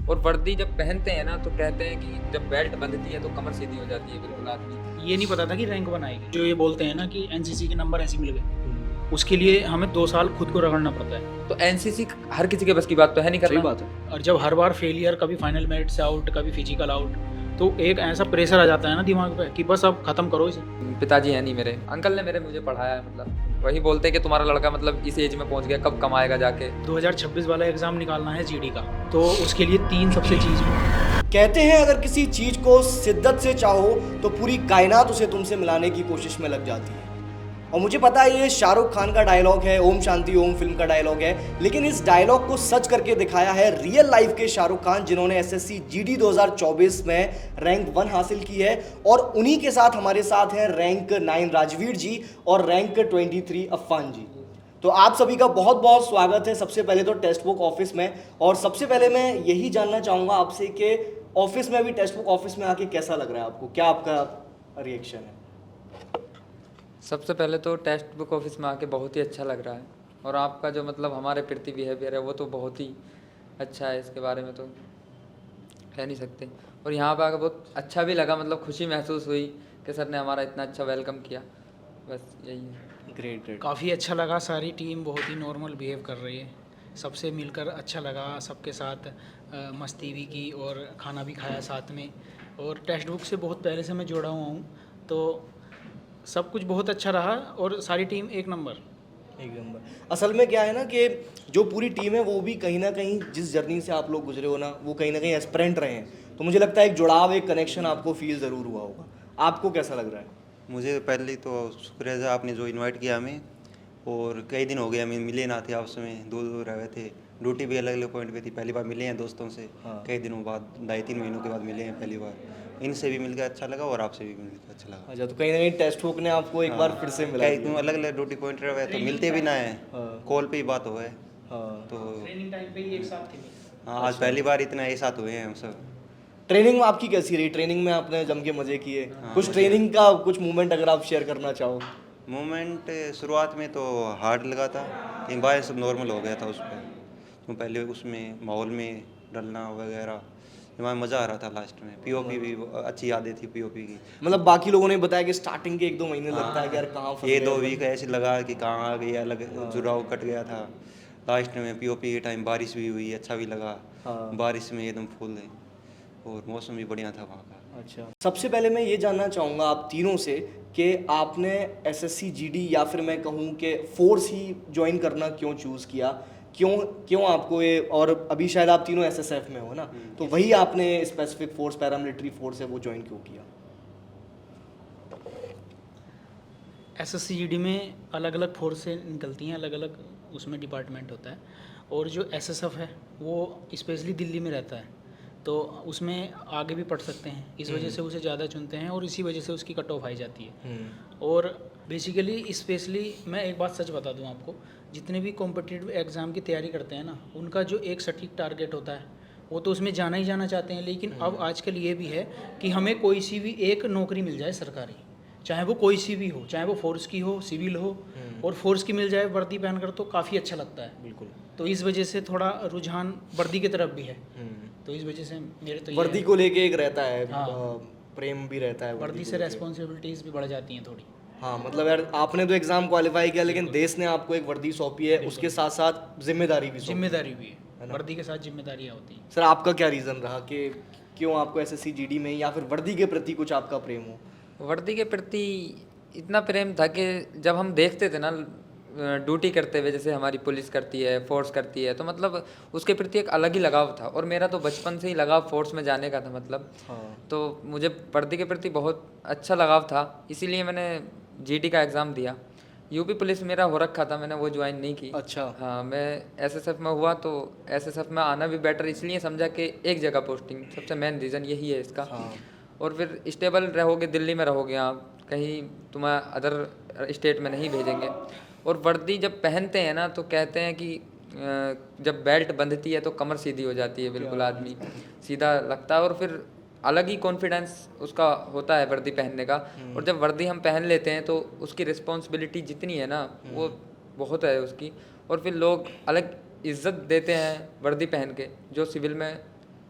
और वर्दी जब पहनते हैं ना तो कहते हैं कि जब बेल्ट बंधती है तो कमर सीधी हो जाती है बिल्कुल आदमी। ये नहीं पता था कि रैंक बनाएगी। जो ये बोलते हैं ना कि एनसीसी के नंबर ऐसे मिल गए, उसके लिए हमें 2 साल खुद को रगड़ना पड़ता है। तो एनसीसी हर किसी के बस की बात तो है नहीं करना। सही बात है। और जब हर बार फेलियर, कभी फाइनल मेरिट से आउट, कभी फिजिकल आउट, तो एक ऐसा प्रेशर आ जाता है ना दिमाग पे कि बस अब खत्म करो इसे। पिताजी है नहीं मेरे, अंकल ने मुझे पढ़ाया है, मतलब वही बोलते हैं कि तुम्हारा लड़का मतलब इस एज में पहुंच गया, कब कमाएगा जाके। 2026 वाला एग्जाम निकालना है जीडी का, तो उसके लिए 3 सबसे चीज कहते हैं अगर किसी चीज को शिद्दत से चाहो तो पूरी कायनात उसे तुमसे मिलाने की कोशिश में लग जाती है। और मुझे पता है ये शाहरुख खान का डायलॉग है, ओम शांति ओम फिल्म का डायलॉग है, लेकिन इस डायलॉग को सच करके दिखाया है रियल लाइफ के शाहरुख खान, जिन्होंने एसएससी जीडी 2024 में रैंक 1 हासिल की है। और उन्हीं के साथ हमारे साथ हैं रैंक 9 राजवीर जी और रैंक 23 अफान जी। तो आप सभी का बहुत बहुत स्वागत है सबसे पहले तो टेक्स्ट बुक ऑफिस में। और सबसे पहले मैं यही जानना चाहूँगा आपसे कि ऑफिस में, अभी टेक्स्ट बुक ऑफिस में आके कैसा लग रहा है आपको, क्या आपका रिएक्शन है? सबसे पहले तो टेक्स्ट बुक ऑफिस में आके बहुत ही अच्छा लग रहा है, और आपका जो मतलब हमारे प्रति बिहेवियर है वो तो बहुत ही अच्छा है, इसके बारे में तो कह नहीं सकते। और यहाँ पे आकर बहुत अच्छा भी लगा, मतलब खुशी महसूस हुई कि सर ने हमारा इतना अच्छा वेलकम किया, बस यही है। Great great. काफ़ी अच्छा लगा। सारी टीम बहुत ही नॉर्मल बिहेव कर रही है, सबसे मिलकर अच्छा लगा, सबके साथ मस्ती भी की और खाना भी खाया साथ में। और टेक्स्ट बुक से बहुत पहले से मैं जुड़ा हुआ हूँ, तो सब कुछ बहुत अच्छा रहा और सारी टीम एक नंबर। एक नंबर। असल में क्या है ना कि जो पूरी टीम है वो भी कहीं ना कहीं जिस जर्नी से आप लोग गुजरे हो ना, वो कहीं ना कहीं एस्पिरेंट रहे हैं, तो मुझे लगता है एक जुड़ाव, एक कनेक्शन आपको फील ज़रूर हुआ होगा। आपको कैसा लग रहा है? मुझे पहले तो शुक्रिया है आपने जो इनवाइट किया हमें, और कई दिन हो गए हमें मिले ना थे, आपस में दूर दूर रहे थे, ड्यूटी भी अलग अलग पॉइंट पे थी, पहली बार मिले हैं दोस्तों से। हाँ। कई दिनों बाद, 2.5-3 महीनों के बाद मिले हैं पहली बार। इनसे भी मिलकर अच्छा लगा और आपसे भी मिलकर अच्छा लगा। अच्छा, तो कहीं ना कहीं टेक्स्ट बुक ने आपको एक बार फिर से मिला कई दिया। अलग अलग ड्यूटी पॉइंट रहे तो मिलते भी ना है, हाँ। कॉल पे ही बात हो है। हाँ। तो ट्रेनिंग टाइम पे ही एक साथ थे। हाँ, आज पहली बार इतना एक साथ हुए हैं हम सब। ट्रेनिंग आपकी कैसी रही? ट्रेनिंग में आपने जम के मज़े किए? कुछ ट्रेनिंग का कुछ मोमेंट अगर आप शेयर करना चाहो। मोमेंट शुरुआत में तो हार्ड लगा था, लेकिन बाद सब नॉर्मल हो गया था उस पर। तो पहले उसमें माहौल में डलना वगैरह, हमें मज़ा आ रहा था। लास्ट में पीओपी भी अच्छी यादें थी पीओपी की। मतलब बाकी लोगों ने बताया कि स्टार्टिंग के 1-2 महीने लगता है कि यार कहाँ फंस ये गए 2 अपन। वीक ऐसे लगा कि कहाँ आ गई, अलग जुड़ाव कट गया था। लास्ट में पीओपी के टाइम बारिश भी हुई, अच्छा भी लगा। हाँ। बारिश में एकदम फुल है और मौसम भी बढ़िया था वहाँ का। अच्छा, सबसे पहले मैं ये जानना चाहूँगा आप तीनों से कि आपने एसएससी जीडी या फिर मैं कहूँ कि फोर्स ही ज्वाइन करना क्यों चूज़ किया? क्यों क्यों आपको ये, और अभी शायद आप तीनों एसएसएफ में हो ना, तो वही आपने स्पेसिफिक फोर्स, पैरामिलिट्री फोर्स है, वो ज्वाइन क्यों किया? एसएससी जीडी में अलग अलग फोर्स से निकलती हैं, अलग अलग उसमें डिपार्टमेंट होता है। और जो एसएसएफ है वो स्पेशली दिल्ली में रहता है, तो उसमें आगे भी पढ़ सकते हैं, इस वजह से उसे ज़्यादा चुनते हैं और इसी वजह से उसकी कट ऑफ आई जाती है। और बेसिकली स्पेशली मैं एक बात सच बता दूं आपको, जितने भी कॉम्पिटिटिव एग्ज़ाम की तैयारी करते हैं ना, उनका जो एक सटीक टारगेट होता है वो तो उसमें जाना ही जाना चाहते हैं। लेकिन अब आजकल ये भी है कि हमें कोई सी भी एक नौकरी मिल जाए सरकारी, चाहे वो कोई सी भी हो, चाहे वो फोर्स की हो, सिविल हो, और फोर्स की मिल जाए वर्दी पहनकर, तो काफ़ी अच्छा लगता है। बिल्कुल। तो इस वजह से थोड़ा रुझान वर्दी की तरफ भी है, तो इस वजह से मेरे तो ये वर्दी है। को लेके एक रहता है, हाँ। प्रेम भी रहता है वर्दी को से लेके। रेस्पॉन्सिबिलिटीज़ भी बढ़ जाती हैं थोड़ी। हाँ, मतलब यार आपने तो एग्जाम क्वालिफाई किया, लेकिन देश ने आपको एक वर्दी सौंपी है, उसके साथ साथ जिम्मेदारी भी सौंपी है। जिम्मेदारी भी है, वर्दी के साथ जिम्मेदारियाँ होती हैं। सर, आपका क्या रीज़न रहा कि क्यों आपको एसएससी जीडी में, या फिर वर्दी के प्रति कुछ आपका प्रेम हो? वर्दी के प्रति इतना प्रेम था कि जब हम देखते थे ना ड्यूटी करते हुए, जैसे हमारी पुलिस करती है, फोर्स करती है, तो मतलब उसके प्रति एक अलग ही लगाव था। और मेरा तो बचपन से ही लगाव फोर्स में जाने का था, मतलब हाँ। तो मुझे वर्दी के प्रति बहुत अच्छा लगाव था, इसीलिए मैंने जीडी का एग्ज़ाम दिया। यूपी पुलिस मेरा हो रखा था, मैंने वो ज्वाइन नहीं की। अच्छा। हाँ, मैं एसएसएफ में हुआ, तो एसएसएफ में आना भी बेटर इसलिए समझा कि एक जगह पोस्टिंग, सबसे मेन रीज़न यही है इसका। हाँ। और फिर स्टेबल रहोगे, दिल्ली में रहोगे आप, कहीं तुम्हें अदर स्टेट में नहीं भेजेंगे। और वर्दी जब पहनते हैं ना तो कहते हैं कि जब बेल्ट बंधती है तो कमर सीधी हो जाती है, बिल्कुल आदमी सीधा लगता है, और फिर अलग ही कॉन्फिडेंस उसका होता है वर्दी पहनने का। और जब वर्दी हम पहन लेते हैं तो उसकी रिस्पॉन्सिबिलिटी जितनी है ना वो बहुत है उसकी, और फिर लोग अलग इज्जत देते हैं वर्दी पहन के, जो सिविल में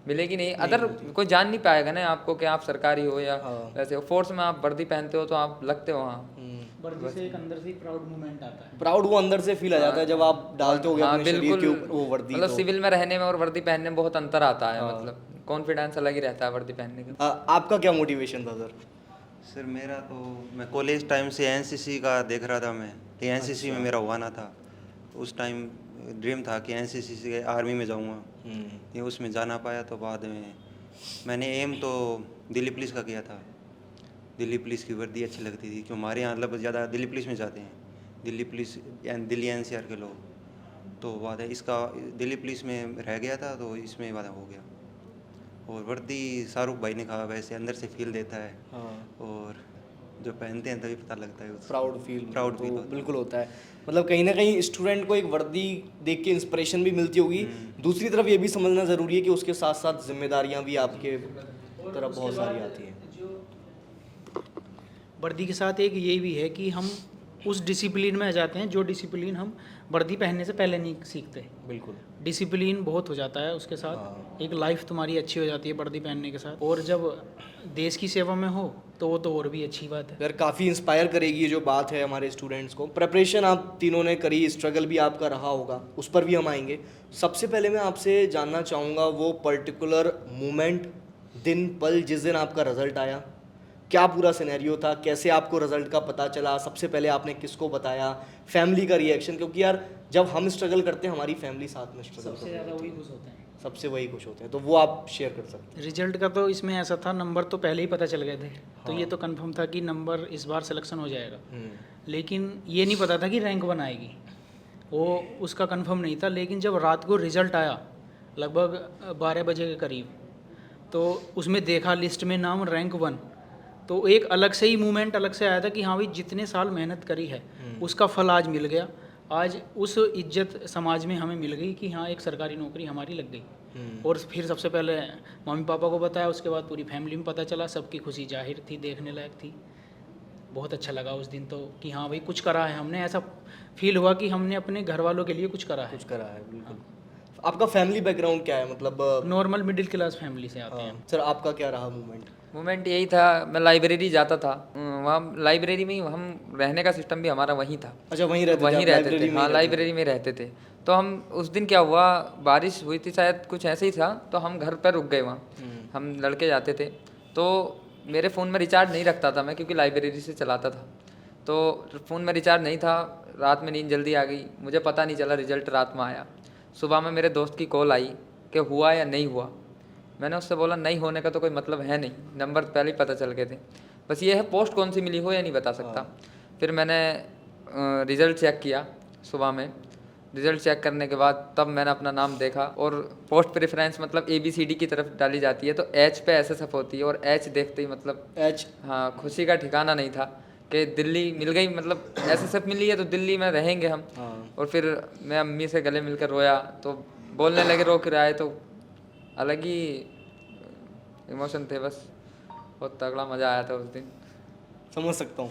मिलेगी नहीं। अदर कोई जान नहीं पाएगा ना आपको कि आप सरकारी हो या वैसे हो। फोर्स में आप वर्दी पहनते हो तो आप लगते हो वहाँ। वर्दी से एक अंदर से प्राउड मोमेंट आता है। प्राउड वो अंदर से फील आ जाता है जब आप डालते हो अपने शरीर के ऊपर वो वर्दी। मतलब सिविल में रहने में और वर्दी पहनने में बहुत अंतर आता है। मतलब कॉन्फिडेंस अलग ही रहता है वर्दी पहनने का। आपका क्या मोटिवेशन था सर? सर मेरा तो मैं कॉलेज टाइम से एनसीसी का देख रहा था मैं, एनसीसी में मेरा हुआ ना था। उस टाइम ड्रीम था कि एनसीसी से आर्मी में जाऊंगा, ये उसमें जा ना पाया। तो बाद में मैंने एम तो दिल्ली पुलिस का किया था। दिल्ली पुलिस की वर्दी अच्छी लगती थी, क्यों हमारे यहाँ मतलब ज़्यादा दिल्ली पुलिस में जाते हैं, दिल्ली पुलिस दिल्ली एनसीआर के लोग। तो बाद है इसका दिल्ली पुलिस में रह गया था तो इसमें वादा हो गया। और वर्दी शाहरुख भाई ने कहा वैसे अंदर से फील देता है। और जो पहनते हैं तभी पता लगता है प्राउड फील होता है। बिल्कुल होता है। मतलब कहीं ना कहीं स्टूडेंट को एक वर्दी देख के इंस्पिरेशन भी मिलती होगी। दूसरी तरफ ये भी समझना ज़रूरी है कि उसके साथ साथ जिम्मेदारियां भी आपके तरफ बहुत सारी आती हैं। वर्दी के साथ एक ये भी है कि हम उस डिसिप्लिन में आ जाते हैं जो डिसिप्लिन हम वर्दी पहनने से पहले नहीं सीखते। बिल्कुल डिसिप्लिन बहुत हो जाता है उसके साथ। एक लाइफ तुम्हारी अच्छी हो जाती है वर्दी पहनने के साथ। और जब देश की सेवा में हो तो वो तो और भी अच्छी बात है। यार काफ़ी इंस्पायर करेगी ये जो बात है हमारे स्टूडेंट्स को। प्रिपरेशन आप तीनों ने करी, स्ट्रगल भी आपका रहा होगा, उस पर भी हम आएंगे। सबसे पहले मैं आपसे जानना चाहूँगा वो पर्टिकुलर मोमेंट, दिन पल जिस दिन आपका रिजल्ट आया, क्या पूरा सिनेरियो था, कैसे आपको रिजल्ट का पता चला, सबसे पहले आपने किसको बताया, फैमिली का रिएक्शन? क्योंकि यार जब हम स्ट्रगल करते हैं हमारी फैमिली साथ में स्ट्रगल सबसे ज़्यादा वही खुश होते हैं। सबसे वही खुश होते हैं, तो वो आप शेयर कर सकते हैं। रिजल्ट का तो इसमें ऐसा था, नंबर तो पहले ही पता चल गए थे। तो ये तो कंफर्म था कि नंबर इस बार सिलेक्शन हो जाएगा। लेकिन ये नहीं पता था कि रैंक 1 आएगी, वो उसका कंफर्म नहीं था। लेकिन जब रात को रिज़ल्ट आया लगभग 12 बजे के करीब, तो उसमें देखा लिस्ट में नाम रैंक 1, तो एक अलग से ही मूवमेंट अलग से आया था कि हाँ भाई जितने साल मेहनत करी है उसका फल आज मिल गया। आज उस इज्जत समाज में हमें मिल गई कि हाँ एक सरकारी नौकरी हमारी लग गई। और फिर सबसे पहले मम्मी पापा को बताया, उसके बाद पूरी फैमिली में पता चला। सबकी खुशी जाहिर थी, देखने लायक थी। बहुत अच्छा लगा उस दिन तो कि हाँ भाई कुछ करा है हमने। ऐसा फील हुआ कि हमने अपने घर वालों के लिए कुछ करा है। बिल्कुल। आपका फैमिली बैकग्राउंड क्या है? मतलब नॉर्मल मिडिल क्लास फैमिली से आते हैं। सर आपका क्या रहा मोमेंट यही था, मैं लाइब्रेरी जाता था। वहाँ लाइब्रेरी में ही हम रहने का सिस्टम भी हमारा वहीं था। अच्छा वहीं रहते थे? हाँ लाइब्रेरी में रहते थे। तो हम उस दिन क्या हुआ, बारिश हुई थी शायद, कुछ ऐसे ही था। तो हम घर पर रुक गए वहाँ, हम लड़के जाते थे। तो मेरे फ़ोन में रिचार्ज नहीं रखता था मैं, क्योंकि लाइब्रेरी से चलाता था। तो फ़ोन में रिचार्ज नहीं था, रात में नींद जल्दी आ गई, मुझे पता नहीं चला रिजल्ट रात में आया। सुबह में मेरे दोस्त की कॉल आई कि हुआ या नहीं हुआ। मैंने उससे बोला नहीं होने का तो कोई मतलब है नहीं, नंबर पहले ही पता चल गए थे। बस ये है पोस्ट कौन सी मिली हो या नहीं बता सकता। फिर मैंने रिज़ल्ट चेक किया सुबह में। रिज़ल्ट चेक करने के बाद तब मैंने अपना नाम देखा, और पोस्ट प्रेफरेंस मतलब ABCD की तरफ डाली जाती है, तो H पे SSF होती है। और H देखते ही मतलब H, हाँ खुशी का ठिकाना नहीं था कि दिल्ली मिल गई, मतलब SSF मिली है तो दिल्ली में रहेंगे हम। और फिर मैं अम्मी से गले मिलकर रोया, तो बोलने लगे रो कर आए, तो अलग ही इमोशन थे। बस बहुत तगड़ा मज़ा आया था उस दिन। समझ सकता हूँ।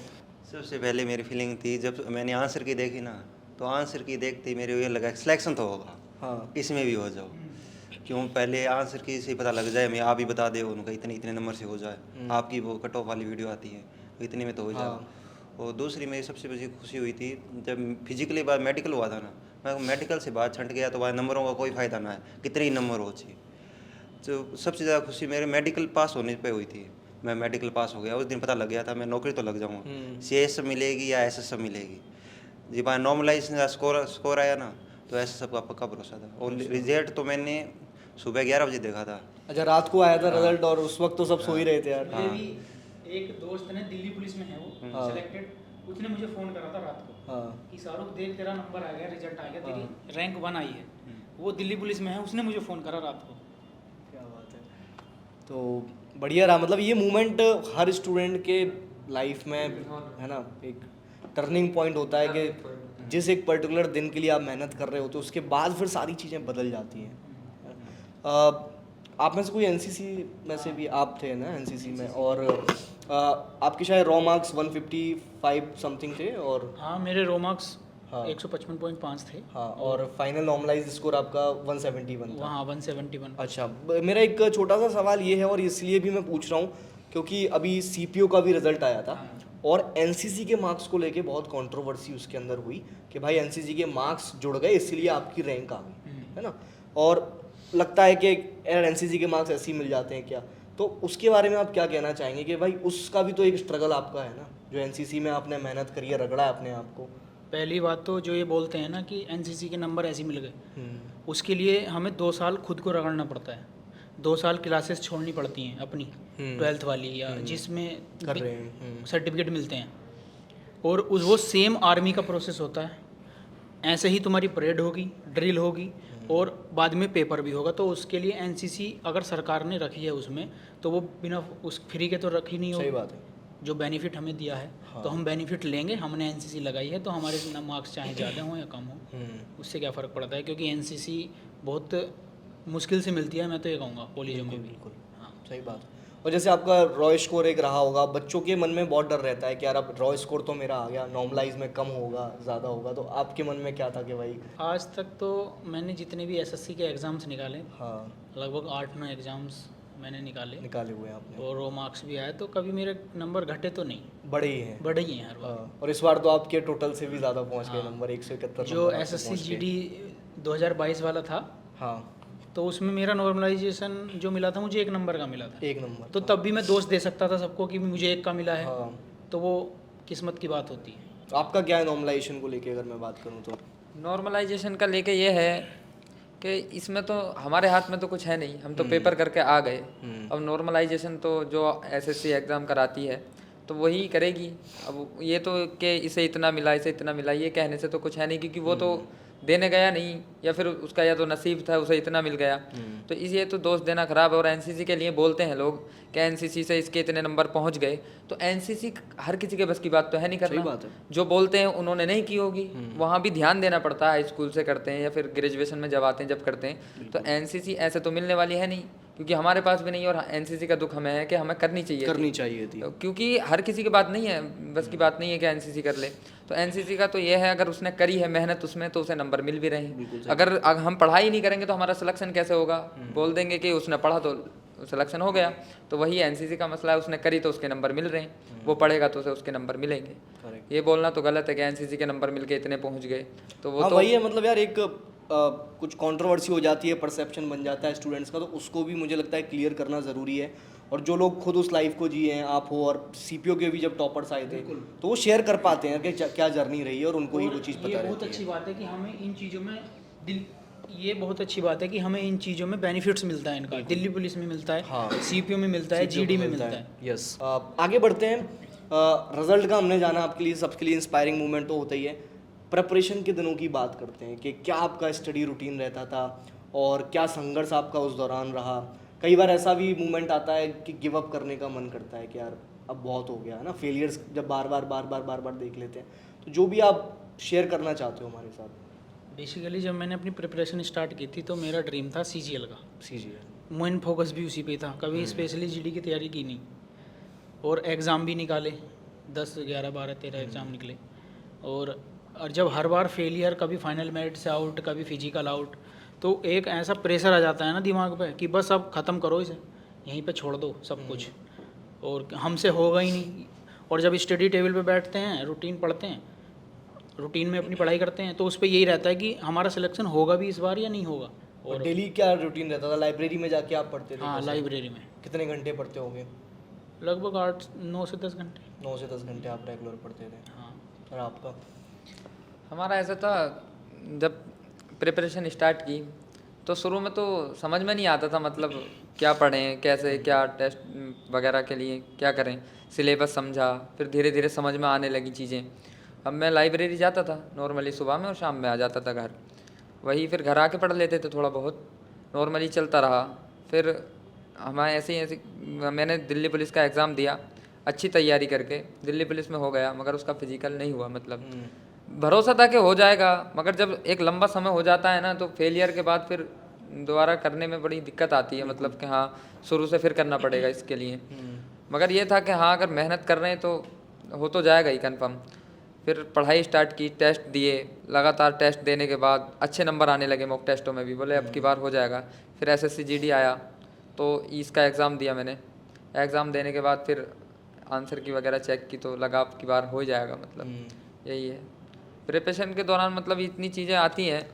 सबसे पहले मेरी फीलिंग थी जब मैंने आंसर की देखी ना, तो आंसर की देखते ही मेरे ये लगा सिलेक्शन तो होगा, इसमें भी हो जाओ। क्यों पहले आंसर की से पता लग जाए, मैं आप ही बता दे उनका इतने नंबर से हो जाए, आपकी वो कट ऑफ वाली वीडियो आती है इतने में तो हो जाए। और दूसरी मेरी सबसे बड़ी खुशी हुई थी जब फिजिकली बाद मेडिकल हुआ था ना, मैं मेडिकल से बात छंट गया तो वहाँ नंबरों का कोई फ़ायदा ना है, कितने ही नंबर हो चाहिए। तो सबसे ज़्यादा खुशी मेरे मेडिकल पास होने पे हुई थी। मैं मेडिकल पास हो गया, उस दिन पता लग गया था मैं नौकरी तो लग जाऊँगा। CS मिलेगी या SSF मिलेगी। जी भाई नॉर्मलाइज स्कोर आया ना, तो SSF का पक्का भरोसा था। और रिजल्ट तो मैंने सुबह 11 बजे देखा था। अच्छा रात को आया था रिजल्ट, और उस वक्त तो सब सो ही रहे थे यार। मेरे भी एक दोस्त ने दिल्ली पुलिस में है वो सिलेक्टेड, उसने मुझे फ़ोन करा था रात को कि शाहरुख देख तेरा नंबर आ गया, रिजल्ट आ गया, तेरी रैंक 1 आई है। वो दिल्ली पुलिस में है, उसने मुझे फ़ोन करा रात को। क्या बात है। तो बढ़िया रहा। मतलब ये मोमेंट हर स्टूडेंट के लाइफ में है ना, एक टर्निंग पॉइंट होता है कि जिस एक पर्टिकुलर दिन के लिए आप मेहनत कर रहे हो तो उसके बाद फिर सारी चीज़ें बदल जाती हैं। आप में से कोई NCC में से भी आप थे ना NCC में, और आपके शायद रॉ मार्क्स 155 समथिंग थे। और हाँ मेरे रॉ मार्क्स हाँ। 155.5 थे। हाँ, और फाइनल नॉर्मलाइज स्कोर आपका 171 था। वहाँ 171। अच्छा, मेरा एक छोटा सा सवाल ये है, और इसलिए भी मैं पूछ रहा हूँ क्योंकि अभी सीपीओ का भी रिजल्ट आया था, और एनसीसी के मार्क्स को लेके बहुत कंट्रोवर्सी उसके अंदर हुई कि भाई एनसीसी के मार्क्स जुड़ गए इसलिए आपकी रैंक आ गई, है ना। और लगता है कि यार एनसीसी के मार्क्स ऐसे ही मिल जाते हैं क्या, तो उसके बारे में आप क्या कहना चाहेंगे कि भाई उसका भी तो एक स्ट्रगल आपका है ना, जो एनसीसी में आपने मेहनत करी है, रगड़ा है अपने आप को। पहली बात तो जो ये बोलते हैं ना कि एनसीसी के नंबर ऐसे ही मिल गए, उसके लिए हमें 2 साल खुद को रगड़ना पड़ता है। 2 साल क्लासेस छोड़नी पड़ती हैं अपनी 12th वाली या जिसमें कर रहे हैं। सर्टिफिकेट मिलते हैं, और उस वो सेम आर्मी का प्रोसेस होता है। ऐसे ही तुम्हारी परेड होगी, ड्रिल होगी, और बाद में पेपर भी होगा। तो उसके लिए एनसीसी अगर सरकार ने रखी है उसमें, तो वो बिना उस फ्री के तो रखी नहीं सही होगी। बात है। जो बेनिफिट हमें दिया है, तो हम बेनिफिट लेंगे। हमने एनसीसी लगाई है तो हमारे मार्क्स चाहे ज़्यादा हों या कम हों, उससे क्या फ़र्क पड़ता है, क्योंकि एनसीसी बहुत मुश्किल से मिलती है, मैं तो ये कहूँगा कॉलेजों में भी। बिल्कुल, हाँ। सही बात है। और जैसे आपका रॉ स्कोर एक रहा होगा, बच्चों के मन में बहुत डर रहता है कि यार अब रॉ स्कोर तो मेरा आ गया, नॉर्मलाइज में कम होगा, ज़्यादा होगा, तो आपके मन में क्या था कि भाई। आज तक तो मैंने जितने भी एसएससी के एग्ज़ाम्स निकाले, हाँ, लगभग 8-9 एग्ज़ाम्स मैंने निकाले, निकाले हुए हैं आपने, और वो मार्क्स भी आए, तो कभी मेरे नंबर घटे तो नहीं, बड़े ही हैं। बढ़े ही हैं हर बार। हाँ, और इस बार तो आपके टोटल से भी ज़्यादा पहुंच गए नंबर, 171 जो नंबर आपके एसएससी पहुंच गए। जीडी 2022 वाला था, हाँ, तो उसमें मेरा नॉर्मलाइजेशन जो मिला था मुझे 1 नंबर का मिला था। 1 नंबर। तो तब भी मैं दोष दे सकता था सबको कि मुझे 1 का मिला है, हाँ, तो वो किस्मत की बात होती है। आपका क्या है नॉर्मलाइजेशन को लेके अगर मैं बात करूँ तो। नॉर्मलाइजेशन का लेके ये है कि इसमें तो हमारे हाथ में तो कुछ है नहीं, हम तो पेपर करके आ गए। अब नॉर्मलाइजेशन तो जो एसएससी एग्ज़ाम कराती है तो वही करेगी। अब ये तो कि इसे इतना मिला, इसे इतना मिला, ये कहने से तो कुछ है नहीं, क्योंकि वो तो देने गया नहीं, या फिर उसका या तो नसीब था उसे इतना मिल गया। तो इसलिए तो दोष देना खराब है। और एनसीसी के लिए बोलते हैं लोग कि एनसीसी से इसके इतने नंबर पहुंच गए, तो एनसीसी हर किसी के बस की बात तो है नहीं करना। सही बात है। जो बोलते हैं उन्होंने नहीं की होगी, वहाँ भी ध्यान देना पड़ता है। स्कूल से करते हैं या फिर ग्रेजुएशन में जब आते हैं जब करते हैं, तो एनसीसी ऐसे तो मिलने वाली है नहीं, क्योंकि हमारे पास भी नहीं है। और एनसीसी का दुख हमें है कि हमें करनी चाहिए थी। क्योंकि हर किसी की बात नहीं है, बस की बात नहीं है कि एनसीसी कर ले। तो एनसीसी का तो ये है, अगर उसने करी है मेहनत उसमें तो उसे नंबर मिल भी रहे हैं। अगर हम पढ़ाई नहीं करेंगे तो हमारा सिलेक्शन कैसे होगा? बोल देंगे कि उसने पढ़ा तो सिलेक्शन हो गया, तो वही एनसीसी का मसला है। उसने करी तो उसके नंबर मिल रहे हैं, वो पढ़ेगा तो उसे उसके नंबर मिलेंगे। ये बोलना तो गलत है कि एनसीसी के नंबर मिल के इतने पहुंच गए, तो वो हाँ, तो वही है। मतलब यार एक कुछ कंट्रोवर्सी हो जाती है, परसेप्शन बन जाता है स्टूडेंट्स का, तो उसको भी मुझे लगता है क्लियर करना ज़रूरी है। और जो लोग खुद उस लाइफ को जिए हैं, आप हो, और सीपीओ के भी जब टॉपर्स आए थे तो वो शेयर कर पाते हैं कि क्या जर्नी रही है, और उनको ही वो चीज़ पता ये बहुत रहती है। अच्छी बात है कि हमें इन चीज़ों में ये बहुत अच्छी बात है कि हमें इन चीज़ों में बेनिफिट्स मिलता है इनका। दिल्ली पुलिस में मिलता है, हाँ। सीपीओ में मिलता है, जीडी में मिलता है। यस। आगे बढ़ते हैं। रिजल्ट का हमने जाना, आपके लिए सबके लिए इंस्पायरिंग मोमेंट तो होता ही है। प्रेपरेशन के दिनों की बात करते हैं कि क्या आपका स्टडी रूटीन रहता था और क्या संघर्ष आपका उस दौरान रहा। कई बार ऐसा भी मोमेंट आता है कि गिव अप करने का मन करता है कि यार अब बहुत हो गया है ना, फेलियर्स जब बार बार देख लेते हैं। तो जो भी आप शेयर करना चाहते हो हमारे साथ। बेसिकली जब मैंने अपनी प्रिपरेशन स्टार्ट की थी तो मेरा ड्रीम था सीजीएल का। सीजीएल मेन फोकस भी उसी पे था, कभी स्पेशली जीडी की तैयारी की नहीं। और एग्ज़ाम भी निकाले, 10, 11, 12, 13 एग्ज़ाम निकले। और जब हर बार फेलियर, कभी फाइनल मेरिट से आउट, कभी फिजिकल आउट, तो एक ऐसा प्रेशर आ जाता है ना दिमाग पे कि बस अब ख़त्म करो इसे, यहीं पे छोड़ दो सब कुछ, और हमसे होगा ही नहीं। और जब स्टडी टेबल पे बैठते हैं, रूटीन पढ़ते हैं, रूटीन में अपनी पढ़ाई करते हैं, तो उस पर यही रहता है कि हमारा सिलेक्शन होगा भी इस बार या नहीं होगा। और डेली क्या रूटीन रहता था? लाइब्रेरी में जाके आप पढ़ते थे? हाँ, कैसे? लाइब्रेरी में कितने घंटे पढ़ते होंगे? लगभग 9 से 10 घंटे। 9 से 10 घंटे आप रेगुलर पढ़ते थे। हाँ। और आपका? हमारा ऐसा था, जब प्रिपरेशन स्टार्ट की तो शुरू में तो समझ में नहीं आता था, मतलब क्या पढ़ें, कैसे, क्या टेस्ट वगैरह के लिए क्या करें। सिलेबस समझा, फिर धीरे धीरे समझ में आने लगी चीज़ें। अब मैं लाइब्रेरी जाता था नॉर्मली सुबह में, और शाम में आ जाता था घर। वही फिर घर आके पढ़ लेते थे, थोड़ा बहुत नॉर्मली चलता रहा। फिर हमारे ऐसे मैंने दिल्ली पुलिस का एग्ज़ाम दिया, अच्छी तैयारी करके दिल्ली पुलिस में हो गया, मगर उसका फिजिकल नहीं हुआ। मतलब भरोसा था कि हो जाएगा, मगर जब एक लंबा समय हो जाता है ना, तो फेलियर के बाद फिर दोबारा करने में बड़ी दिक्कत आती है। मतलब कि हाँ, शुरू से फिर करना पड़ेगा इसके लिए। मगर ये था कि हाँ, अगर मेहनत कर रहे हैं तो हो तो जाएगा ही कन्फर्म। फिर पढ़ाई स्टार्ट की, टेस्ट दिए, लगातार टेस्ट देने के बाद अच्छे नंबर आने लगे मॉक टेस्टों में भी, बोले अब की बार हो जाएगा। फिर एसएससी जीडी आया तो इसका एग्ज़ाम दिया मैंने। एग्ज़ाम देने के बाद फिर आंसर की वगैरह चेक की तो लगा अब की बार हो जाएगा, मतलब यही है। प्रिपरेशन के दौरान मतलब इतनी चीज़ें आती हैं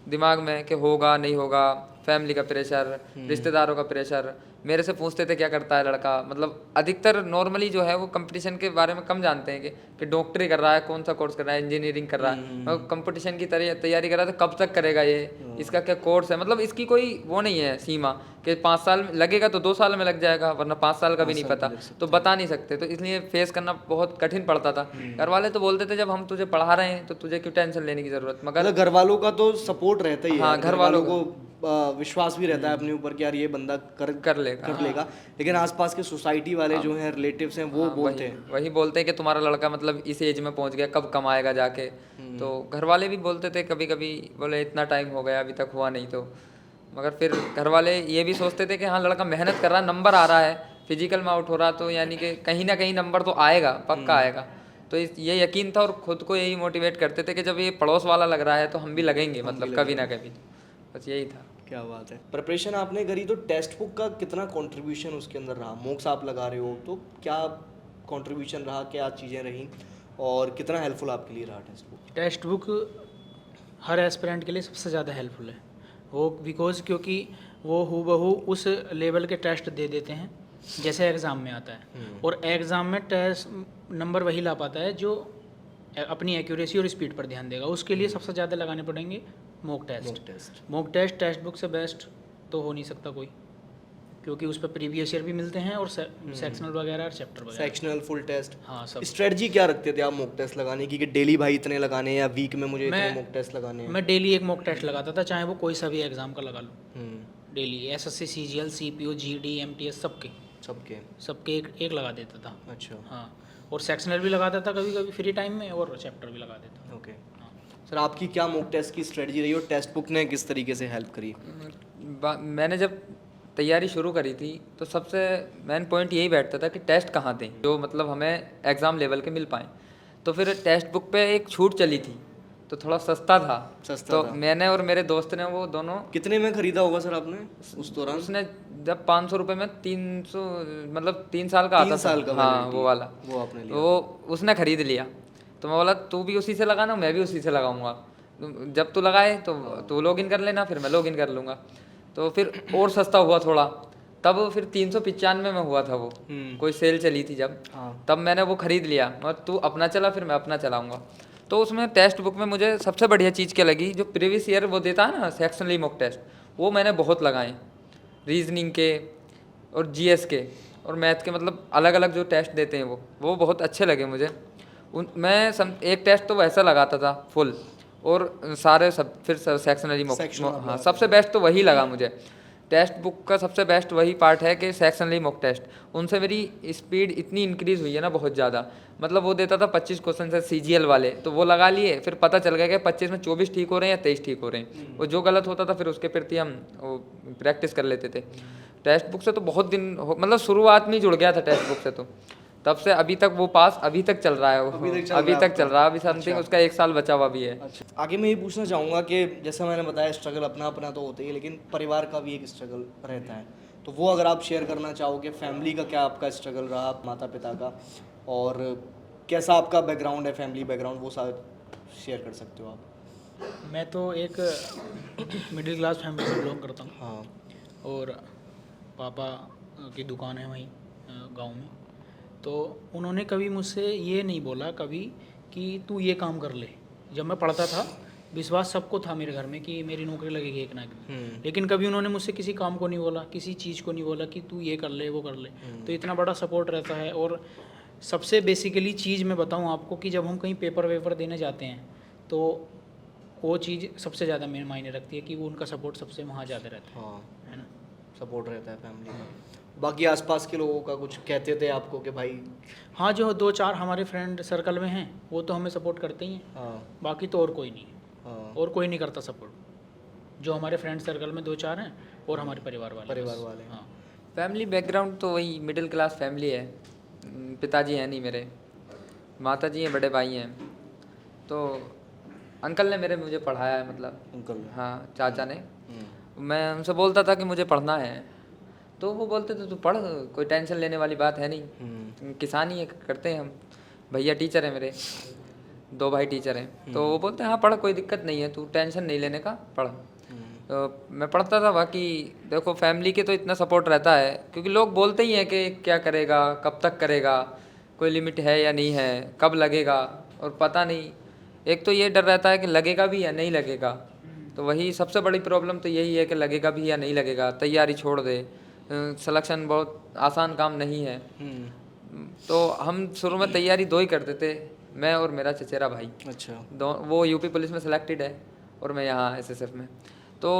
दिमाग में कि होगा नहीं होगा, फैमिली का प्रेशर, रिश्तेदारों का प्रेशर। मेरे से पूछते थे क्या करता है लड़का, मतलब अधिकतर नॉर्मली जो है वो कंपटीशन के बारे में कम जानते हैं कि डॉक्टरी कर रहा है, कौन सा कोर्स कर रहा है, इंजीनियरिंग कर रहा है, और कंपटीशन की तैयारी कर रहा है तो कब तक करेगा ये, इसका क्या कोर्स है, मतलब इसकी कोई वो नहीं है सीमा कि 5 साल लगेगा तो 2 साल में लग जाएगा, वरना 5 साल का भी नहीं पता, तो बता नहीं सकते। तो इसलिए फेस करना बहुत कठिन पड़ता था। घर वाले तो बोलते थे जब हम तुझे पढ़ा रहे हैं तो तुझे क्यों टेंशन लेने की ज़रूरत, मगर मतलब घर वालों का तो सपोर्ट रहता ही है। हाँ, घर वालों को विश्वास भी रहता है अपने ऊपर कि यार ये बंदा कर लेगा। लेकिन आसपास के सोसाइटी वाले जो हैं, रिलेटिव्स हैं, वो बोलते हैं वही बोलते हैं कि तुम्हारा लड़का मतलब इस एज में पहुंच गया, कब कमाएगा जाके। तो घर वाले भी बोलते थे कभी कभी, बोले इतना टाइम हो गया अभी तक हुआ नहीं, तो मगर फिर घर वाले ये भी सोचते थे कि हाँ लड़का मेहनत कर रहा है, नंबर आ रहा है, फिजिकल में आउट हो रहा, तो यानी कि कहीं ना कहीं नंबर तो आएगा, पक्का आएगा। तो ये यकीन था और खुद को यही मोटिवेट करते थे कि जब ये पड़ोस वाला लग रहा है तो हम भी लगेंगे, मतलब कभी ना कभी। बस यही था। क्या बात है। प्रिपरेशन आपने करी तो टेक्स्ट बुक का कितना कंट्रीब्यूशन उसके अंदर रहा? मॉक्स आप लगा रहे हो तो क्या कंट्रीब्यूशन रहा, क्या चीज़ें रहीं और कितना हेल्पफुल आपके लिए रहा टेक्स्ट बुक? टेक्स्ट बुक हर एस्पिरेंट के लिए सबसे ज़्यादा हेल्पफुल है वो, बिकॉज क्योंकि वो हूबहू उस लेवल के टेस्ट दे देते हैं जैसे एग्ज़ाम में आता है, और एग्ज़ाम में टेस्ट नंबर वही ला पाता है जो अपनी एक्यूरेसी और स्पीड पर ध्यान देगा। उसके लिए सबसे ज़्यादा लगाने पड़ेंगे मॉक टेस्ट। टेक्स्ट बुक से बेस्ट तो हो नहीं सकता कोई, क्योंकि उस पर प्रीवियस ईयर भी मिलते हैं और सेक्शनल वगैरह और चैप्टर वगैरह, सेक्शनल, फुल टेस्ट। हाँ सब। स्ट्रेटजी क्या रखते थे आप मॉक टेस्ट लगाने की कि डेली भाई इतने लगाने हैं या वीक में मुझे इतने मॉक टेस्ट लगाने हैं? मैं डेली एक मॉक टेस्ट लगाता था, चाहे वो कोई सा भी एग्ज़ाम का लगा लो। Daily SSC, CGL, CPO, GD, MTS सबके एक लगा देता था। अच्छा। हाँ, और सेक्शनल भी लगाता था कभी कभी फ्री टाइम में, और चैप्टर भी लगा देता था। ओके सर, आपकी क्या मॉक टेस्ट की स्ट्रेटजी रही और टेक्स्ट बुक ने किस तरीके से हेल्प करी? मैंने जब तैयारी शुरू करी थी तो सबसे मेन पॉइंट यही बैठता था कि टेस्ट कहाँ दें जो मतलब हमें एग्ज़ाम लेवल के मिल पाएँ। तो फिर टेक्स्ट बुक पे एक छूट चली थी तो थोड़ा सस्ता था, तो मैंने और मेरे दोस्त ने वो दोनों। कितने में खरीदा होगा सर आपने उस दौरान? उसने जब 500 रुपये में 300, मतलब 3 साल का आता था। हाँ वो वाला, वो आपने लिया? वो उसने खरीद लिया। तो मैं बोला तू भी उसी से लगाना, मैं भी उसी से लगाऊंगा, जब तू लगाए तो तू लॉगिन कर लेना, फिर मैं लॉगिन कर लूँगा। तो फिर और सस्ता हुआ थोड़ा, तब फिर 395 में हुआ था वो, कोई सेल चली थी जब। तब मैंने वो खरीद लिया और तू अपना चला, फिर मैं अपना चलाऊँगा। तो उसमें टेक्स्ट बुक में मुझे सबसे बढ़िया चीज़ क्या लगी, जो प्रीवियस ईयर वो देता है ना सेक्शनली मॉक टेस्ट, वो मैंने बहुत लगाए, रीजनिंग के और जीएस के और मैथ के, मतलब अलग अलग जो टेस्ट देते हैं वो बहुत अच्छे लगे मुझे। मैं एक टेस्ट तो वैसा लगाता था फुल, और सारे सब फिर सेक्शनली मॉक। हाँ, सबसे बेस्ट तो वही लगा मुझे। टेक्स्ट बुक का सबसे बेस्ट वही पार्ट है कि सेक्शनली मॉक टेस्ट, उनसे मेरी स्पीड इतनी इंक्रीज़ हुई है ना बहुत ज़्यादा। मतलब वो देता था 25 क्वेश्चन है सीजीएल वाले, तो वो लगा लिए, फिर पता चल गया कि 25 में 24 ठीक हो रहे हैं या 23 ठीक हो रहे हैं। वो जो गलत होता था फिर उसके प्रति हम वो प्रैक्टिस कर लेते थे। टेक्स्ट बुक से तो बहुत दिन मतलब शुरुआत में ही जुड़ गया था टेक्स्ट बुक से, तो तब से अभी तक वो पास अभी तक चल रहा है वो, अभी तक चल रहा है, अभी समथिंग उसका 1 साल बचा हुआ भी है। अच्छा, आगे मैं ये पूछना चाहूँगा कि जैसा मैंने बताया स्ट्रगल अपना अपना तो होता ही है, लेकिन परिवार का भी एक स्ट्रगल रहता है, तो वो अगर आप शेयर करना चाहोगे, फैमिली का क्या आपका स्ट्रगल रहा, माता पिता का, और कैसा आपका बैकग्राउंड है, फैमिली बैकग्राउंड, वो सारा शेयर कर सकते हो आप? मैं तो एक मिडिल क्लास फैमिली से बिलोंग करता हूँ। हाँ। और पापा की दुकान है वहीं गांव में, तो उन्होंने कभी मुझसे ये नहीं बोला कभी कि तू ये काम कर ले। जब मैं पढ़ता था विश्वास सबको था मेरे घर में कि मेरी नौकरी लगेगी एक ना एक, लेकिन कभी उन्होंने मुझसे किसी काम को नहीं बोला, किसी चीज़ को नहीं बोला कि तू ये कर ले वो कर ले। तो इतना बड़ा सपोर्ट रहता है। और सबसे बेसिकली चीज़ मैं बताऊँ आपको कि जब हम कहीं पेपर वेपर देने जाते हैं तो वो चीज़ सबसे ज़्यादा मेरे मायने रखती है कि वो उनका सपोर्ट सबसे वहाँ ज़्यादा रहता हाँ, है ना, सपोर्ट रहता है फैमिली का। बाकी आसपास के लोगों का कुछ कहते थे आपको कि भाई? हाँ, जो 2-4 हमारे फ्रेंड सर्कल में हैं वो तो हमें सपोर्ट करते ही हैं। हाँ। बाकी तो और कोई नहीं है। हाँ। और कोई नहीं करता सपोर्ट, जो हमारे फ्रेंड सर्कल में 2-4 हैं और हमारे परिवार वाले बस। हाँ, फैमिली बैकग्राउंड तो वही मिडिल क्लास फैमिली है। पिताजी हैं नहीं मेरे, माता जी हैं, बड़े भाई हैं, तो अंकल ने मेरे मुझे पढ़ाया है, मतलब अंकल ने। हाँ चाचा ने। हम्म, मैं उनसे बोलता था कि मुझे पढ़ना है, तो वो बोलते थे तू पढ़, कोई टेंशन लेने वाली बात है नहीं, किसानी है करते हैं हम। भैया टीचर है मेरे, 2 भाई टीचर हैं, तो वो बोलते हैं हाँ पढ़, कोई दिक्कत नहीं है, तू टेंशन नहीं लेने का, पढ़। तो मैं पढ़ता था। बाकी देखो फैमिली के तो इतना सपोर्ट रहता है, क्योंकि लोग बोलते ही हैं कि क्या करेगा, कब तक करेगा, कोई लिमिट है या नहीं है, कब लगेगा, और पता नहीं। एक तो ये डर रहता है कि लगेगा भी या नहीं लगेगा, तो वही सबसे बड़ी प्रॉब्लम तो यही है कि लगेगा भी या नहीं लगेगा, तैयारी छोड़ दे। सिलेक्शन बहुत आसान काम नहीं है। तो हम शुरू में तैयारी 2 ही करते थे, मैं और मेरा चचेरा भाई। अच्छा। वो यूपी पुलिस में सिलेक्टेड है और मैं यहाँ एसएसएफ में। तो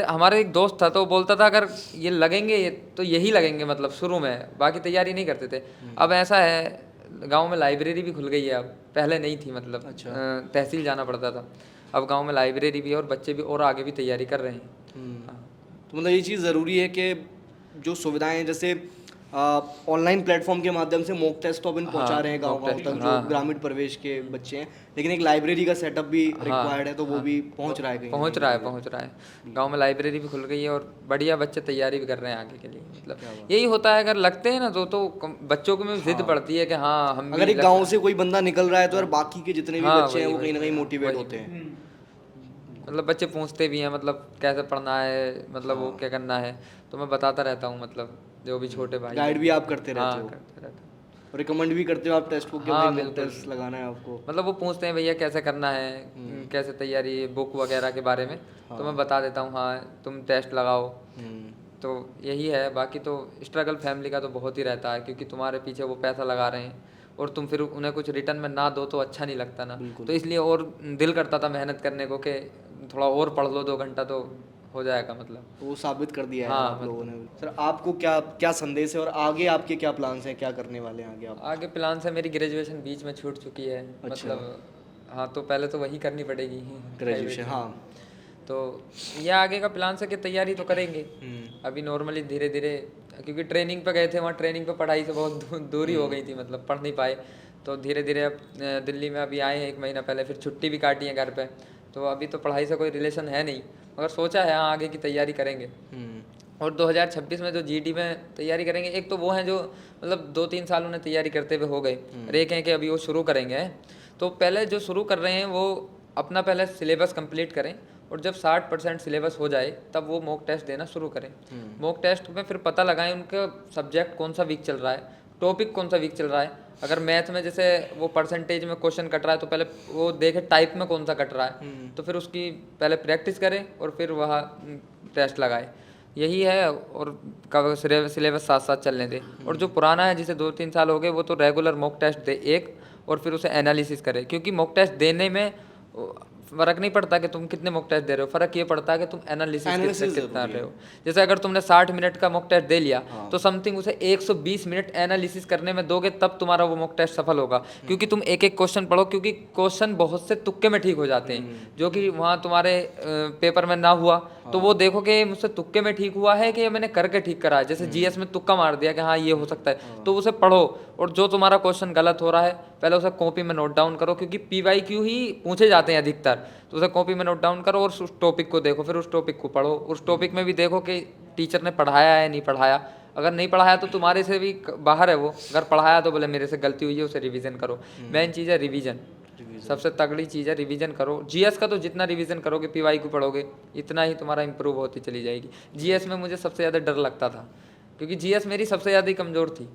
हमारे एक दोस्त था, तो वो बोलता था अगर ये लगेंगे तो यही लगेंगे, मतलब शुरू में, बाकी तैयारी नहीं करते थे। अब ऐसा है गांव में लाइब्रेरी भी खुल गई है, अब पहले नहीं थी, मतलब अच्छा। तहसील जाना पड़ता था। अब गांव में लाइब्रेरी भी है और बच्चे भी और आगे भी तैयारी कर रहे हैं। हाँ। तो मतलब ये चीज़ ज़रूरी है कि जो सुविधाएं जैसे ऑनलाइन प्लेटफॉर्म के माध्यम से मॉक टेस्ट तो अपन पहुंचा रहे हैं गांव mock गांव test, तक, जो हाँ। ग्रामीण प्रवेश के बच्चे हैं, लेकिन एक लाइब्रेरी का सेटअप भी रिक्वायर्ड है, तो वो भी पहुंच रहा है कहीं पहुंच रहा है। गांव में लाइब्रेरी भी खुल गई है और बढ़िया बच्चे तैयारी भी कर रहे हैं आगे के लिए। मतलब यही होता है, अगर लगते हैं ना तो बच्चों को में जिद बढ़ती है कि हाँ हम अगर भी एक गांव से कोई बंदा निकल रहा है तो यार बाकी के जितने भी हाँ, बच्चे हैं वही, वो कहीं ना कहीं वही, मोटिवेट वही। होते हैं। मतलब बच्चे पूछते भी हैं, मतलब कैसे पढ़ना है, मतलब वो क्या करना है, तो मैं बताता रहता हूँ, मतलब जो भी छोटे भाई गाइड हैं। भी आप करते रहते हाँ हो करते रहता हूँ। और रिकमेंड भी करते हो आप टेस्ट को कि हाँ, भाई मॉक बिल्कुल। टेस्ट लगाना है आपको। मतलब वो पूछते हैं भैया कैसे करना है, कैसे तैयारी, बुक वगैरह के बारे में, तो मैं बता देता हूँ हाँ तुम टेस्ट लगाओ। तो यही है। बाकी तो स्ट्रगल फैमिली का तो बहुत ही रहता है, क्योंकि तुम्हारे पीछे वो पैसा लगा रहे हैं और तुम फिर उन्हें कुछ रिटर्न में ना दो तो अच्छा नहीं लगता ना। तो इसलिए और दिल करता था मेहनत करने को कि थोड़ा और पढ़ लो 2 घंटा तो हो जाएगा, मतलब। वो साबित कर दिया है हाँ, आप लोगों ने। सर आपको क्या क्या संदेश है और आगे आपके क्या प्लान्स हैं, क्या करने वाले हैं आगे आप? आगे प्लान से मेरी ग्रेजुएशन बीच में छूट चुकी है, मतलब हाँ, तो पहले तो वही करनी पड़ेगी ग्रेजुएशन, हाँ। तो ये आगे का प्लान से कि तैयारी तो करेंगे अभी नॉर्मली धीरे धीरे, क्योंकि ट्रेनिंग पे गए थे, वहाँ ट्रेनिंग पे पढ़ाई से बहुत दूरी हो गई थी, मतलब पढ़ नहीं पाए। तो धीरे धीरे अब दिल्ली में अभी आए हैं 1 महीना पहले, फिर छुट्टी भी काटी है घर पे, तो अभी तो पढ़ाई से कोई रिलेशन है नहीं, मगर सोचा है हाँ आगे की तैयारी करेंगे। और 2026 में जो जीडी में तैयारी करेंगे, एक तो वो हैं जो मतलब 2-3 साल उन्हें तैयारी करते हुए हो गए, और एक हैं कि अभी वो शुरू करेंगे। तो पहले जो शुरू कर रहे हैं वो अपना पहले सिलेबस कंप्लीट करें, और जब 60% सिलेबस हो जाए तब वो मॉक टेस्ट देना शुरू करें। मॉक टेस्ट में फिर पता लगाएं उनका सब्जेक्ट कौन सा वीक चल रहा है, टॉपिक कौन सा वीक चल रहा है। अगर मैथ में जैसे वो परसेंटेज में क्वेश्चन कट रहा है तो पहले वो देखें टाइप में कौन सा कट रहा है, तो फिर उसकी पहले प्रैक्टिस करें और फिर वह टेस्ट लगाए। यही है, और सिलेबस साथ साथ चलने दे। और जो पुराना है जिसे 2-3 साल हो गए, वो तो रेगुलर मॉक टेस्ट दे एक, और फिर उसे एनालिसिस करे, क्योंकि मॉक टेस्ट देने में फ़र्क नहीं पड़ता कि तुम कितने मॉक टेस्ट दे रहे हो, फ़र्क ये पड़ता है कि तुम एनालिसिस कितना रहे हो। जैसे अगर तुमने 60 मिनट का मॉक टेस्ट दे लिया तो समथिंग उसे 120 मिनट एनालिसिस करने में दोगे, तब तुम्हारा वो मॉक टेस्ट सफल होगा। क्योंकि तुम एक एक क्वेश्चन पढ़ो, क्योंकि क्वेश्चन बहुत से तुक्के में ठीक हो जाते हैं, जो कि वहाँ तुम्हारे पेपर में ना हुआ तो वो देखो कि मुझसे तुक्के में ठीक हुआ है कि मैंने करके ठीक करा है। जैसे जीएस में तुक्का मार दिया कि हाँ ये हो सकता है, तो उसे पढ़ो, और जो तुम्हारा क्वेश्चन गलत हो रहा है पहले उसे कॉपी में नोट डाउन करो, क्योंकि पीवाईक्यू ही पूछे जाते हैं अधिकतर। तो उसे कॉपी में नोट डाउन करो और उस टॉपिक को देखो, फिर उस टॉपिक को पढ़ो। उस टॉपिक में भी देखो कि टीचर ने पढ़ाया है नहीं पढ़ाया। अगर नहीं पढ़ाया तो तुम्हारे से भी बाहर है वो, अगर पढ़ाया तो बोले मेरे से गलती हुई है, उसे रिवीजन करो। मेन चीज़ है रिवीजन, सबसे तगड़ी चीज़ है रिवीजन करो। जीएस का तो जितना रिवीजन करोगे, पीवाईक्यू पढ़ोगे, इतना ही तुम्हारा इंप्रूव होती चली जाएगी। जीएस में मुझे सबसे ज़्यादा डर लगता था, क्योंकि जीएस मेरी सबसे ज़्यादा ही कमज़ोर थी।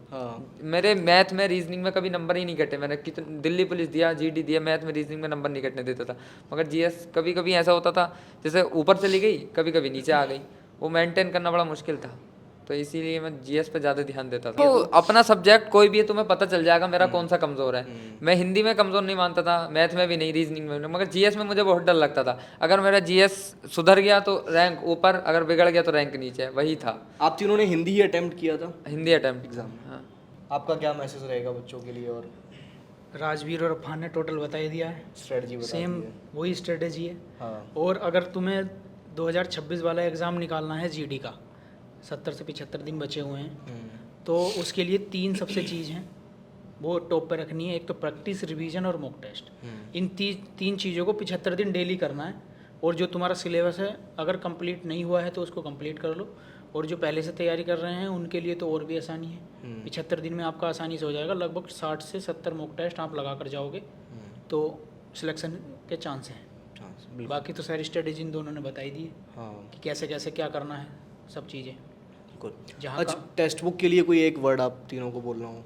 मेरे मैथ में रीजनिंग में कभी नंबर ही नहीं कटे। मैंने कितने दिल्ली पुलिस दिया, जीडी दिया, मैथ में रीजनिंग में नंबर नहीं कटने देता था। मगर जीएस कभी कभी ऐसा होता था जैसे ऊपर चली गई, कभी कभी नीचे आ गई, वो मेंटेन करना बड़ा मुश्किल था। तो इसीलिए मैं जीएस पे ज़्यादा ध्यान देता था। तो अपना सब्जेक्ट कोई भी है तुम्हें पता चल जाएगा मेरा कौन सा कमज़ोर है। मैं हिंदी में कमज़ोर नहीं मानता था, मैथ में भी नहीं, रीजनिंग में भी नहीं, मगर जीएस में मुझे बहुत डर लगता था। अगर मेरा जीएस सुधर गया तो रैंक ऊपर, अगर बिगड़ गया तो रैंक नीचे, वही था। आप तीनों ने हिंदी ही अटेम्प्ट किया था? Hindi attempt exam. हाँ, आपका क्या मैसेज रहेगा बच्चों के लिए? और राजवीर और अफान ने टोटल बता ही दिया है, स्ट्रेटजी बता सेम दी है। वही स्ट्रेटेजी है। हाँ। और अगर तुम्हें 2026 वाला एग्ज़ाम निकालना है जीडी का, 70 से 75 दिन बचे हुए हैं, तो उसके लिए 3 सबसे चीज़ हैं। वो टॉप पे रखनी है। एक तो प्रैक्टिस, रिवीजन और मॉक टेस्ट, इन तीन चीज़ों को 75 दिन डेली करना है। और जो तुम्हारा सिलेबस है अगर कंप्लीट नहीं हुआ है तो उसको कंप्लीट कर लो, और जो पहले से तैयारी कर रहे हैं उनके लिए तो और भी आसानी है। 75 दिन में आपका आसानी से हो जाएगा। लगभग 60 से 70 मॉक टेस्ट आप लगा कर जाओगे तो सिलेक्शन के चांस हैं। बाकी तो सारी स्ट्रेटेजी इन दोनों ने बताई दी है हाँ कि कैसे कैसे क्या करना है, सब चीज़ें। गुड। जहाँ अच्छा, टेक्स्ट बुक के लिए कोई एक वर्ड आप तीनों को बोलना हो?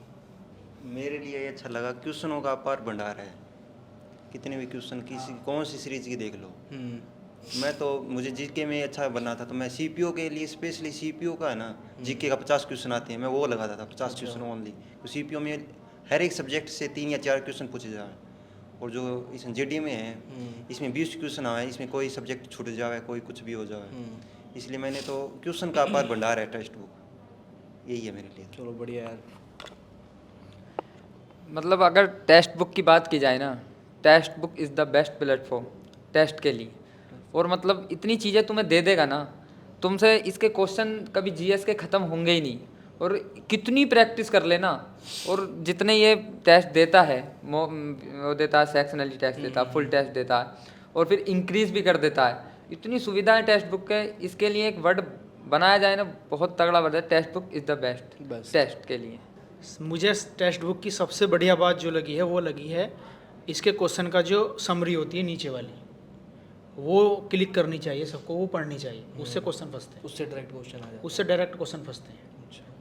मेरे लिए ये अच्छा लगा, क्वेश्चनों का अपार भंडार है। कितने भी क्वेश्चन किसी कौन सी सीरीज की देख लो। मैं तो मुझे जीके में अच्छा बनना था तो मैं सीपीओ के लिए स्पेशली सीपीओ का है ना जीके का 50 क्वेश्चन आते हैं, मैं वो लगाता था 50 क्वेश्चन ओनली। तो सीपीओ में हर एक सब्जेक्ट से 3 या 4 क्वेश्चन पूछे जाए। और जो इस जेडी में है इसमें 20 क्वेश्चन आए, इसमें कोई सब्जेक्ट छूट जाए, कोई कुछ भी हो जाए। इसलिए मैंने तो क्वेश्चन का अपार भंडार है टेक्स्ट बुक, यही है मेरे लिए। चलो बढ़िया यार। मतलब अगर टेक्स्ट बुक की बात की जाए ना, text book is the best platform test के लिए। और मतलब इतनी चीज़ें तुम्हें दे देगा ना, तुमसे इसके क्वेश्चन कभी जीएस के ख़त्म होंगे ही नहीं। और कितनी प्रैक्टिस कर लेना, और जितने ये टेस्ट देता है वो देता है, सेक्शनली टेस्ट देता है, फुल टेस्ट देता है, और फिर इंक्रीज भी कर देता है। इतनी सुविधाएं टेक्स्ट बुक के, इसके लिए एक वर्ड बनाया जाए ना, बहुत तगड़ा वर्ड है, text book is the best test के लिए। मुझे टेक्स्ट बुक की सबसे बढ़िया बात जो लगी है वो लगी है इसके क्वेश्चन का जो समरी होती है नीचे वाली, वो क्लिक करनी चाहिए सबको, वो पढ़नी चाहिए। उससे क्वेश्चन फंसते हैं, उससे डायरेक्ट क्वेश्चन आ जाता उससे डायरेक्ट क्वेश्चन फंसते हैं।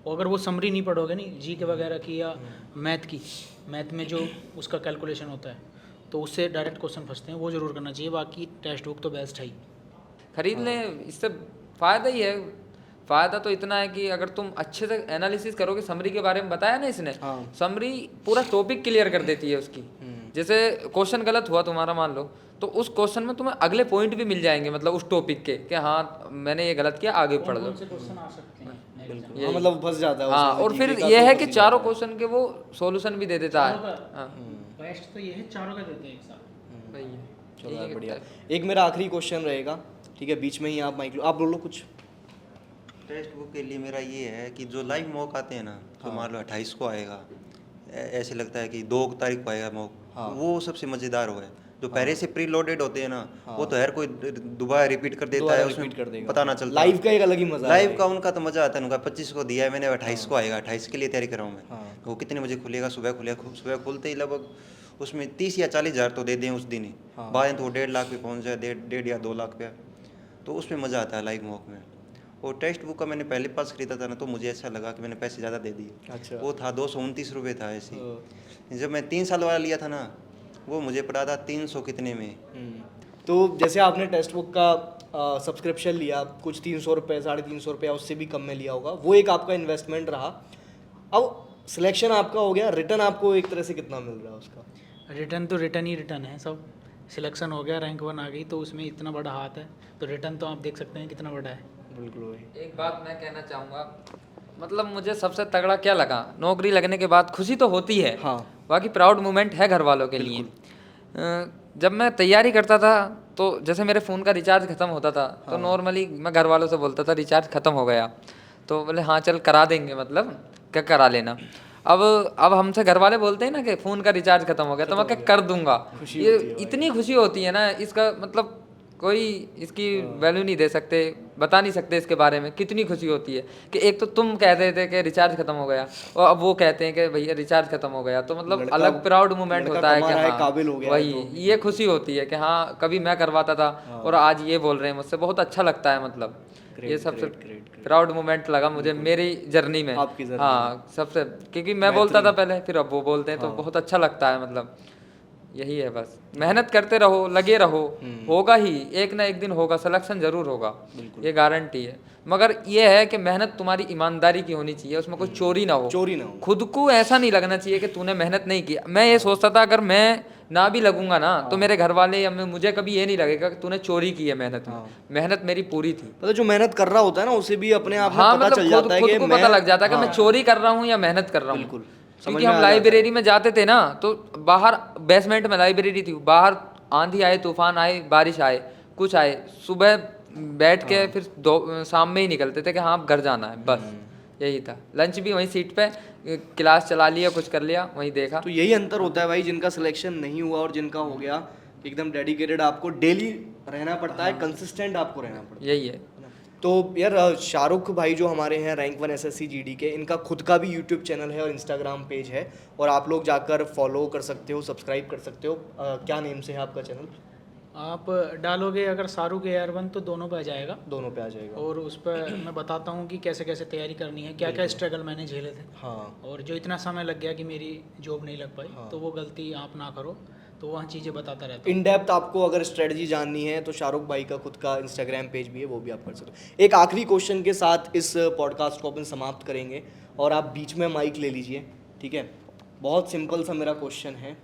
और अगर वो समरी नहीं पढ़ोगे नहीं, जी के वगैरह की या मैथ में जो उसका कैलकुलेशन होता है तो उससे डायरेक्ट क्वेश्चन फंसते हैं, वो ज़रूर करना चाहिए। बाकी टेक्स्ट बुक तो बेस्ट है ही। खरीद लें, इससे फ़ायदा ही है। फ़ायदा तो इतना है कि अगर तुम अच्छे से एनालिसिस करोगे, समरी के बारे में बताया ना इसने, समरी पूरा टॉपिक क्लियर कर देती है उसकी। जैसे क्वेश्चन गलत हुआ तुम्हारा मान लो, तो उस क्वेश्चन में तुम्हें अगले पॉइंट भी मिल जाएंगे, मतलब उस टॉपिक के कि हाँ मैंने ये गलत किया, आगे पढ़ लो। क्वेश्चन आ सकते हैं है। हाँ, मतलब फंस जाता है हाँ, उसमें और से फिर GK का ये तो है फंस कि ही चारों जाता क्वेश्चन के वो सॉल्यूशन भी दे देता है। हाँ बेस्ट तो ये है, चारों का देते हैं एक साथ। वही है। चलो यार बढ़िया। एक मेरा आखिरी क्वेश्चन रहेगा, ठीक है, बीच में ही आप माइक लो, आप बोलो कुछ। टेक्स्ट बुक के लिए मेरा ये है कि जो लाइव मॉक आते हैं ना, तो मान लो 28 को आएगा, ऐसे लगता है कि 2 तारीख को आएगा मॉक, वो सबसे मज़ेदार हुआ है। जो पहले से प्री लोडेड होते हैं ना, वो तो हर कोई दोबारा रिपीट कर देता है, उसमें पता ना चलता। लाइव का एक अलग ही मजा है। लाइव का उनका तो मज़ा आता है। उनका 25 को दिया है मैंने, 28 को आएगा, 28 के लिए तैयारी कर रहा हूँ मैं। वो कितने बजे खुलेगा? सुबह खुलेगा, सुबह खुलते ही लगभग उसमें 30 या 40 हज़ार तो दे दें उस दिन ही, बाद तो वो 1.5 लाख पे पहुँच जाए, 1.5 या 2 लाख पे, तो उसमें मज़ा आता है लाइव मॉक में। और टेक्स्ट बुक का मैंने पहले पास खरीदा था ना, तो मुझे ऐसा लगा कि मैंने पैसे ज़्यादा दे दिए। अच्छा। वो था 229 रुपये था ऐसे ही। जब मैं 3 साल वाला लिया था ना, वो मुझे पड़ा था 300 कितने में। तो जैसे आपने टेक्स्ट बुक का सब्सक्रिप्शन लिया, कुछ 300 रुपये, 350 रुपये, उससे भी कम में लिया होगा, वो एक आपका इन्वेस्टमेंट रहा। अब सिलेक्शन आपका हो गया, रिटर्न आपको एक तरह से कितना मिल रहा है उसका? रिटर्न तो रिटर्न ही रिटर्न है सब। सिलेक्शन हो गया, रैंक 1 आ गई, तो उसमें इतना बड़ा हाथ है, तो रिटर्न तो आप देख सकते हैं कितना बड़ा है। बिल्कुल वही। एक बात मैं कहना चाहूँगा, मतलब मुझे सबसे तगड़ा क्या लगा, नौकरी लगने के बाद खुशी तो होती है, हाँ, बाकी प्राउड मोमेंट है घर वालों के लिए। जब मैं तैयारी करता था तो जैसे मेरे फ़ोन का रिचार्ज ख़त्म होता था, तो नॉर्मली मैं घर वालों से बोलता था रिचार्ज ख़त्म हो गया, तो बोले हाँ चल करा देंगे, मतलब क्या करा लेना। अब हमसे घर वाले बोलते हैं ना कि फ़ोन का रिचार्ज ख़त्म हो गया, तो मैं क्या कर दूंगा। ये इतनी खुशी होती है ना, इसका मतलब कोई इसकी वैल्यू नहीं दे सकते, बता नहीं सकते इसके बारे में कितनी खुशी होती है कि एक तो तुम कहते थे कि रिचार्ज खत्म हो गया, और अब वो कहते हैं कि भैया रिचार्ज खत्म हो गया, तो मतलब अलग प्राउड मोमेंट होता है कि हाँ काबिल हो गया, वही ये खुशी होती है कि हाँ कभी मैं करवाता था और आज ये बोल रहे हैं मुझसे, बहुत अच्छा लगता है। मतलब ये सबसे प्राउड मोमेंट लगा मुझे मेरी जर्नी में। हाँ सबसे, क्योंकि मैं बोलता था पहले, फिर अब वो बोलते हैं, तो बहुत अच्छा लगता है। मतलब यही है, बस मेहनत करते रहो, लगे रहो, होगा ही, एक ना एक दिन होगा, सिलेक्शन जरूर होगा, ये गारंटी है। मगर ये है कि मेहनत तुम्हारी ईमानदारी की होनी चाहिए, उसमें कोई चोरी ना हो। खुद को ऐसा नहीं लगना चाहिए कि तूने मेहनत नहीं की। मैं ये सोचता था अगर मैं ना भी लगूंगा ना, तो मेरे घर वाले या मुझे कभी ये नहीं लगेगा कि तूने चोरी की है मेहनत में। मेहनत मेरी पूरी थी। मतलब जो मेहनत कर रहा होता है ना, उसे भी अपने आप में हाँ, पता मतलब चल जाता है खुद कि को पता लग जाता है कि मैं चोरी कर रहा हूँ या मेहनत कर रहा हूँ। बिल्कुल, क्योंकि हम लाइब्रेरी में जाते थे ना, तो बाहर बेसमेंट में लाइब्रेरी थी, बाहर आंधी आए, तूफान आए, बारिश आए, कुछ आए, सुबह बैठ के फिर शाम में ही निकलते थे कि हाँ अब घर जाना है, बस यही था। लंच भी वहीं सीट पे, क्लास चला लिया, कुछ कर लिया, वहीं देखा। तो यही अंतर होता है भाई, जिनका सिलेक्शन नहीं हुआ और जिनका हो गया, एकदम डेडिकेटेड आपको डेली रहना पड़ता है, कंसिस्टेंट आपको रहना पड़ता है। यही है। तो यार शाहरुख भाई जो हमारे हैं रैंक 1 एसएससी जीडी के, इनका खुद का भी यूट्यूब चैनल है और इंस्टाग्राम पेज है, और आप लोग जाकर फॉलो कर सकते हो, सब्सक्राइब कर सकते हो। क्या नेम से है आपका चैनल? आप डालोगे अगर शाहरुख AR1 तो दोनों पे आ जाएगा, दोनों पे आ जाएगा। और उस पर मैं बताता हूँ कि कैसे कैसे तैयारी करनी है, क्या क्या स्ट्रगल मैंने झेले थे, हाँ और जो इतना समय लग गया कि मेरी जॉब नहीं लग पाई, हाँ। तो वो गलती आप ना करो, तो वहाँ चीज़ें बताता रहता हूँ। इन डेप्थ आपको अगर स्ट्रेटजी जाननी है तो शाहरुख भाई का खुद का इंस्टाग्राम पेज भी है, वो भी आप कर सकते हो। एक आखिरी क्वेश्चन के साथ इस पॉडकास्ट को अपन समाप्त करेंगे, और आप बीच में माइक ले लीजिए, ठीक है? बहुत सिंपल सा मेरा क्वेश्चन है,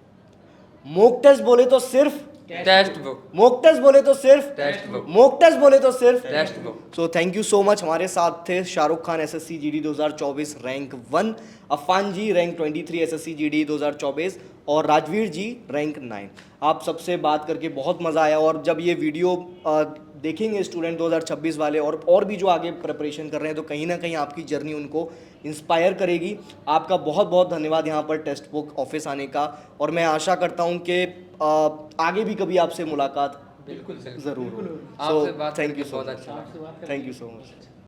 मॉक टेस्ट बोले तो सिर्फ टेक्स्ट बुक, मॉक टेस्ट बोले तो सिर्फ टेक्स्ट बुक, मॉक टेस्ट बोले तो सिर्फ textbook. So thank you so much. हमारे साथ थे Shahrukh Khan SSC GD 2024 rank 1, Afan ji rank 23 SSC GD 2024, और राजवीर जी रैंक 9। आप सबसे बात करके बहुत मज़ा आया, और जब ये वीडियो देखेंगे स्टूडेंट 2026 वाले और भी जो आगे प्रिपरेशन कर रहे हैं, तो कहीं ना कहीं आपकी जर्नी उनको इंस्पायर करेगी। आपका बहुत बहुत धन्यवाद यहाँ पर टेक्स्ट बुक ऑफिस आने का, और मैं आशा करता हूँ कि आगे भी कभी आपसे मुलाकात बिल्कुल ज़रूर हो। आपसे बात थैंक करके यू सो बहुत मच, अच्छा लगा। Thank you so much.